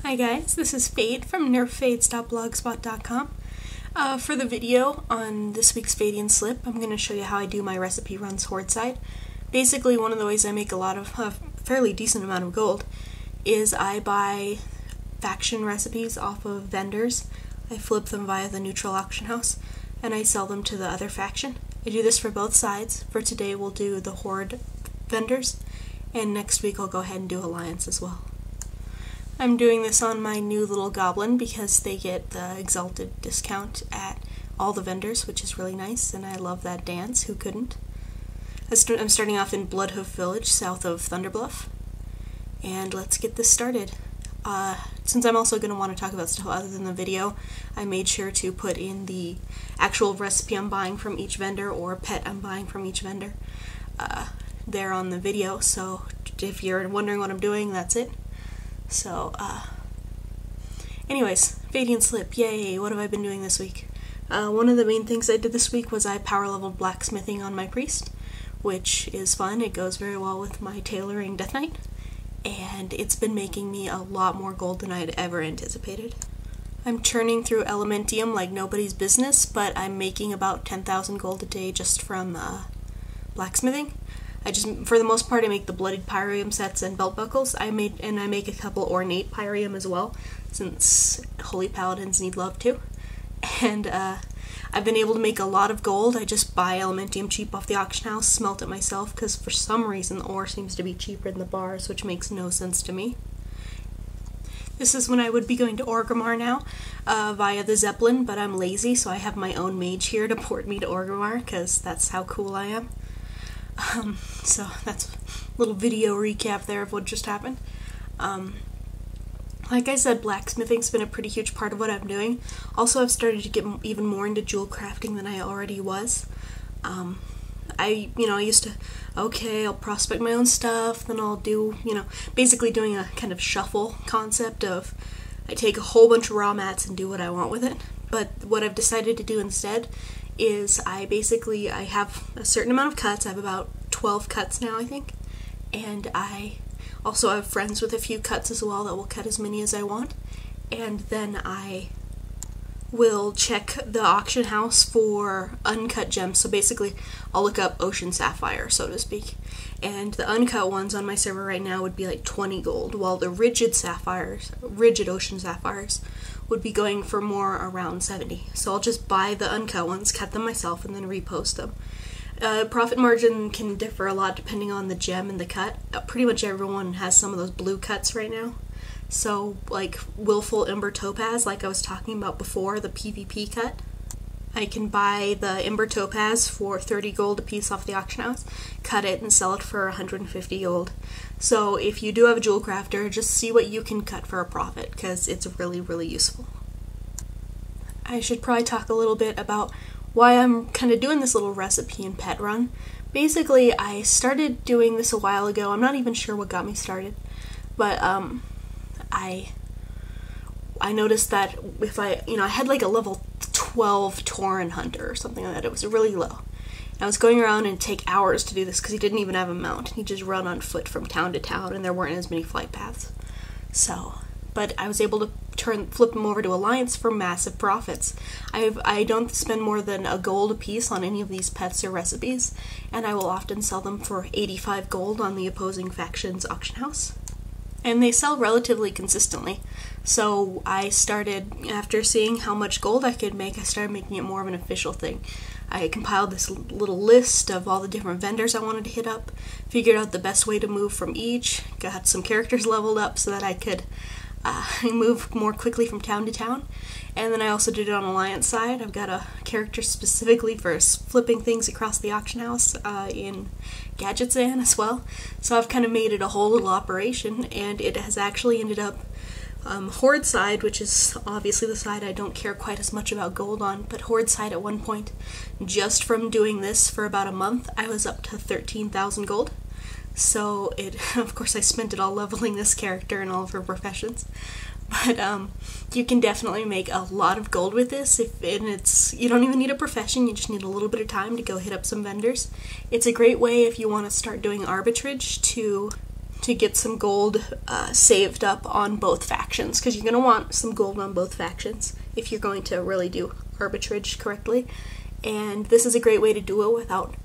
Hi guys, this is Fade from nerffaids.blogspot.com. For the video on this week's Faidian Slip, I'm going to show you how I do my recipe runs Horde side. Basically, one of the ways I make a fairly decent amount of gold is I buy faction recipes off of vendors. I flip them via the neutral auction house, and I sell them to the other faction. I do this for both sides. For today we'll do the Horde vendors, and next week I'll go ahead and do Alliance as well. I'm doing this on my new little goblin because they get the exalted discount at all the vendors, which is really nice, and I love that dance. Who couldn't? I'm starting off in Bloodhoof Village, south of Thunderbluff, and let's get this started. Since I'm also going to want to talk about stuff other than the video, I made sure to put in the actual recipe I'm buying from each vendor or pet I'm buying from each vendor there on the video, so if you're wondering what I'm doing, that's it. So, anyways, Faidian Slip, yay, what have I been doing this week? One of the main things I did this week was I power leveled blacksmithing on my priest, which is fun. It goes very well with my tailoring Death Knight, and it's been making me a lot more gold than I had ever anticipated. I'm churning through Elementium like nobody's business, but I'm making about 10,000 gold a day just from blacksmithing. For the most part, I make the bloodied pyrium sets and belt buckles. I make a couple ornate pyrium as well, since holy paladins need love too. And I've been able to make a lot of gold. I just buy Elementium cheap off the auction house, smelt it myself, because for some reason the ore seems to be cheaper than the bars, which makes no sense to me. This is when I would be going to Orgrimmar now, via the Zeppelin, but I'm lazy, so I have my own mage here to port me to Orgrimmar, because that's how cool I am. So that's a little video recap there of what just happened. Like I said, blacksmithing's been a pretty huge part of what I'm doing. Also, I've started to get even more into jewel crafting than I already was. I used to, okay, I'll prospect my own stuff, then I'll do, basically doing a kind of shuffle concept of I take a whole bunch of raw mats and do what I want with it. But what I've decided to do instead is I have a certain amount of cuts. I have about 12 cuts now, I think, and I also have friends with a few cuts as well that will cut as many as I want, and then I will check the auction house for uncut gems. So basically I'll look up ocean sapphire, so to speak, and the uncut ones on my server right now would be like 20 gold, while the rigid ocean sapphires would be going for more around 70. So I'll just buy the uncut ones, cut them myself, and then repost them. Profit margin can differ a lot depending on the gem and the cut. Pretty much everyone has some of those blue cuts right now. So, like Willful Ember Topaz, like I was talking about before, the PvP cut. I can buy the Ember Topaz for 30 gold a piece off the auction house, cut it, and sell it for 150 gold. So if you do have a jewel crafter, just see what you can cut for a profit, because it's really, really useful. I should probably talk a little bit about why I'm kind of doing this little recipe and pet run. Basically, I started doing this a while ago. I'm not even sure what got me started, but I noticed that if I had like a level 12 Tauren Hunter or something like that. It was really low. I was going around and take hours to do this because he didn't even have a mount. He just run on foot from town to town, and there weren't as many flight paths. But I was able to flip him over to Alliance for massive profits. I don't spend more than a gold a piece on any of these pets or recipes, and I will often sell them for 85 gold on the opposing faction's auction house. And they sell relatively consistently. So I started, after seeing how much gold I could make, I started making it more of an official thing. I compiled this little list of all the different vendors I wanted to hit up, figured out the best way to move from each, got some characters leveled up so that I could move more quickly from town to town. And then I also did it on Alliance side. I've got a character specifically for flipping things across the auction house in Gadgetzan as well. So I've kind of made it a whole little operation, and it has actually ended up Horde side, which is obviously the side I don't care quite as much about gold on, but Horde side at one point, just from doing this for about a month, I was up to 13,000 gold. So of course I spent it all leveling this character and all of her professions. But you can definitely make a lot of gold with this, you don't even need a profession, you just need a little bit of time to go hit up some vendors. It's a great way if you want to start doing arbitrage to to get some gold saved up on both factions, because you're going to want some gold on both factions if you're going to really do arbitrage correctly. And this is a great way to do it without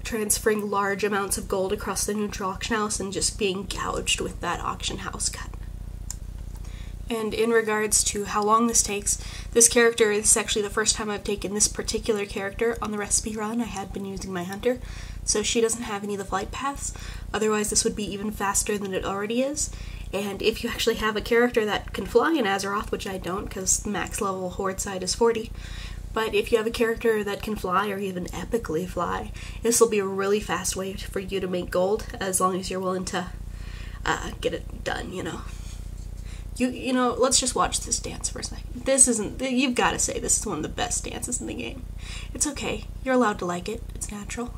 transferring large amounts of gold across the neutral auction house and just being gouged with that auction house cut. And in regards to how long this takes, this character is actually the first time I've taken this particular character on the recipe run. I had been using my hunter, so she doesn't have any of the flight paths. Otherwise this would be even faster than it already is. And if you actually have a character that can fly in Azeroth, which I don't because the max level Horde side is 40, but if you have a character that can fly or even epically fly, this will be a really fast way for you to make gold, as long as you're willing to get it done, you know. You know, let's just watch this dance for a second. This isn't, you've got to say this is one of the best dances in the game. It's okay. You're allowed to like it. It's natural.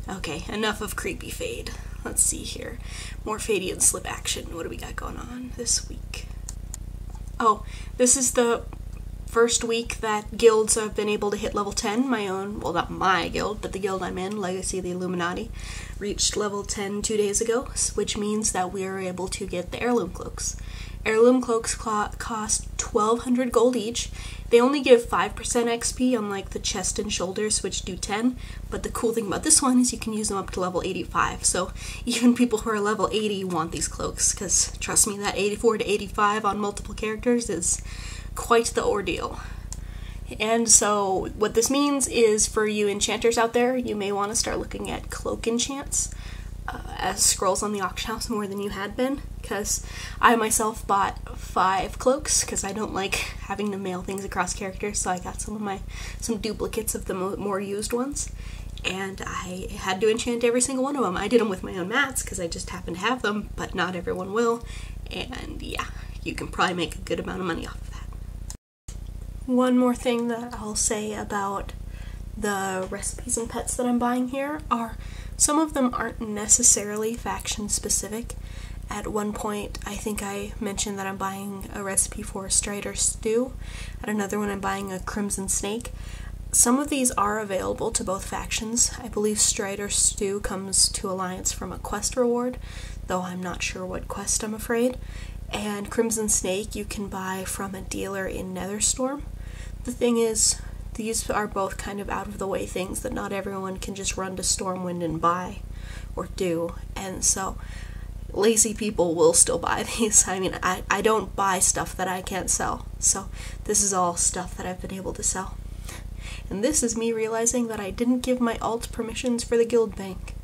Okay, enough of creepy Fade. Let's see here. More Faidian Slip action. What do we got going on this week? Oh, this is the first week that guilds have been able to hit level 10. My own, well, not my guild, but the guild I'm in, Legacy of the Illuminati, reached level 10 2 days ago, which means that we are able to get the heirloom cloaks. Heirloom cloaks cost 1,200 gold each. They only give 5% XP, unlike the chest and shoulders, which do 10, but the cool thing about this one is you can use them up to level 85, so even people who are level 80 want these cloaks, because trust me, that 84 to 85 on multiple characters is quite the ordeal. And so what this means is, for you enchanters out there, you may want to start looking at cloak enchants as scrolls on the auction house more than you had been, because I myself bought 5 cloaks because I don't like having to mail things across characters, so I got some duplicates of the more used ones, and I had to enchant every single one of them. I did them with my own mats because I just happen to have them, but not everyone will, and yeah, you can probably make a good amount of money off of that. One more thing that I'll say about the recipes and pets that I'm buying here are some of them aren't necessarily faction specific. At one point, I think I mentioned that I'm buying a recipe for Strider Stew. At another one, I'm buying a Crimson Snake. Some of these are available to both factions. I believe Strider Stew comes to Alliance from a quest reward, though I'm not sure what quest, I'm afraid. And Crimson Snake you can buy from a dealer in Netherstorm. The thing is, these are both kind of out of the way things that not everyone can just run to Stormwind and buy or do, and so lazy people will still buy these. I mean, I don't buy stuff that I can't sell, so this is all stuff that I've been able to sell. And this is me realizing that I didn't give my alt permissions for the guild bank,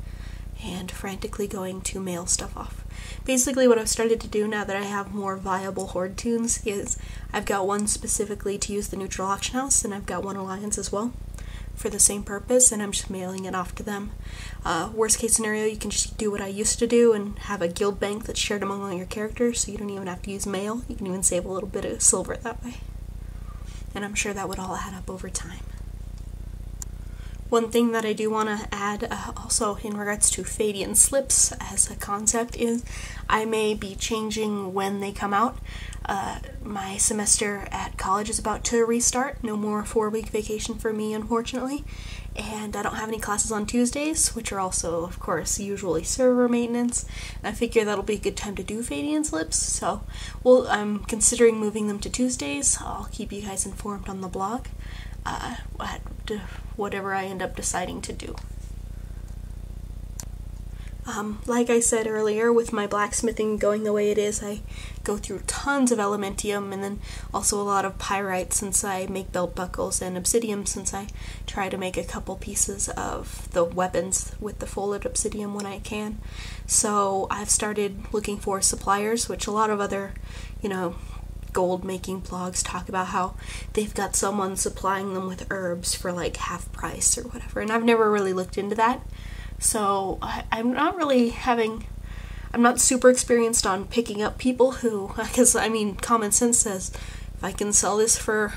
and frantically going to mail stuff off. Basically what I've started to do now that I have more viable Horde tunes is I've got one specifically to use the neutral auction house, and I've got one Alliance as well for the same purpose, and I'm just mailing it off to them. Worst case scenario, you can just do what I used to do and have a guild bank that's shared among all your characters, so you don't even have to use mail. You can even save a little bit of silver that way. And I'm sure that would all add up over time. One thing that I do want to add also in regards to Faidian Slips as a concept is I may be changing when they come out. My semester at college is about to restart. No more 4-week vacation for me, unfortunately. And I don't have any classes on Tuesdays, which are also, of course, usually server maintenance. And I figure that'll be a good time to do Faidian Slips, so I'm considering moving them to Tuesdays. I'll keep you guys informed on the blog. Whatever I end up deciding to do. Like I said earlier, with my blacksmithing going the way it is, I go through tons of elementium and then also a lot of pyrite since I make belt buckles, and obsidian since I try to make a couple pieces of the weapons with the folded obsidian when I can. So I've started looking for suppliers, which a lot of other, gold making blogs talk about how they've got someone supplying them with herbs for like half price or whatever, and I've never really looked into that, so I'm not super experienced on picking up people who, because I mean common sense says if I can sell this for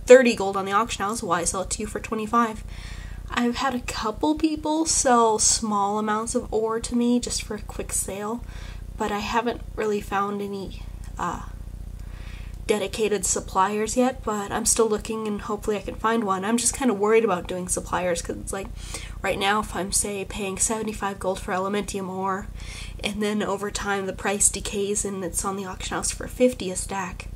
30 gold on the auction house, why sell it to you for 25? I've had a couple people sell small amounts of ore to me just for a quick sale, but I haven't really found any dedicated suppliers yet, but I'm still looking and hopefully I can find one. I'm just kind of worried about doing suppliers because it's like right now if I'm, say, paying 75 gold for Elementium ore and then over time the price decays and it's on the auction house for 50 a stack,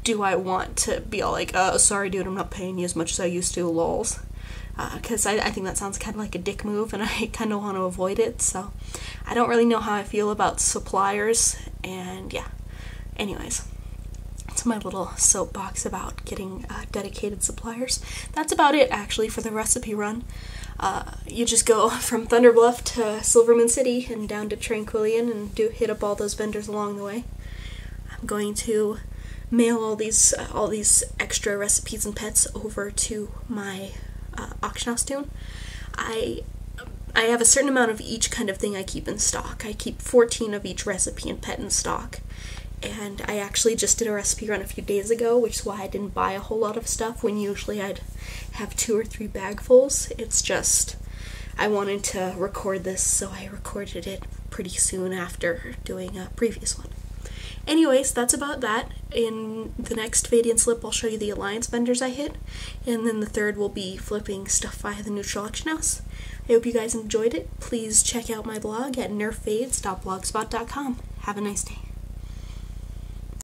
do I want to be all like, sorry dude, I'm not paying you as much as I used to, lols? Because I think that sounds kind of like a dick move and I kind of want to avoid it, so I don't really know how I feel about suppliers, and yeah. Anyways, it's my little soapbox about getting dedicated suppliers. That's about it, actually, for the recipe run. You just go from Thunderbluff to Silverman City and down to Tranquillian and hit up all those vendors along the way. I'm going to mail all these extra recipes and pets over to my auction house toon. I have a certain amount of each kind of thing I keep in stock. I keep 14 of each recipe and pet in stock. And I actually just did a recipe run a few days ago, which is why I didn't buy a whole lot of stuff when usually I'd have 2 or 3 bagfuls. It's just, I wanted to record this, so I recorded it pretty soon after doing a previous one. Anyways, that's about that. In the next Faidian Slip, I'll show you the Alliance vendors I hit, and then the third will be flipping stuff via the neutral auction house. I hope you guys enjoyed it. Please check out my blog at nerffaids.blogspot.com. Have a nice day.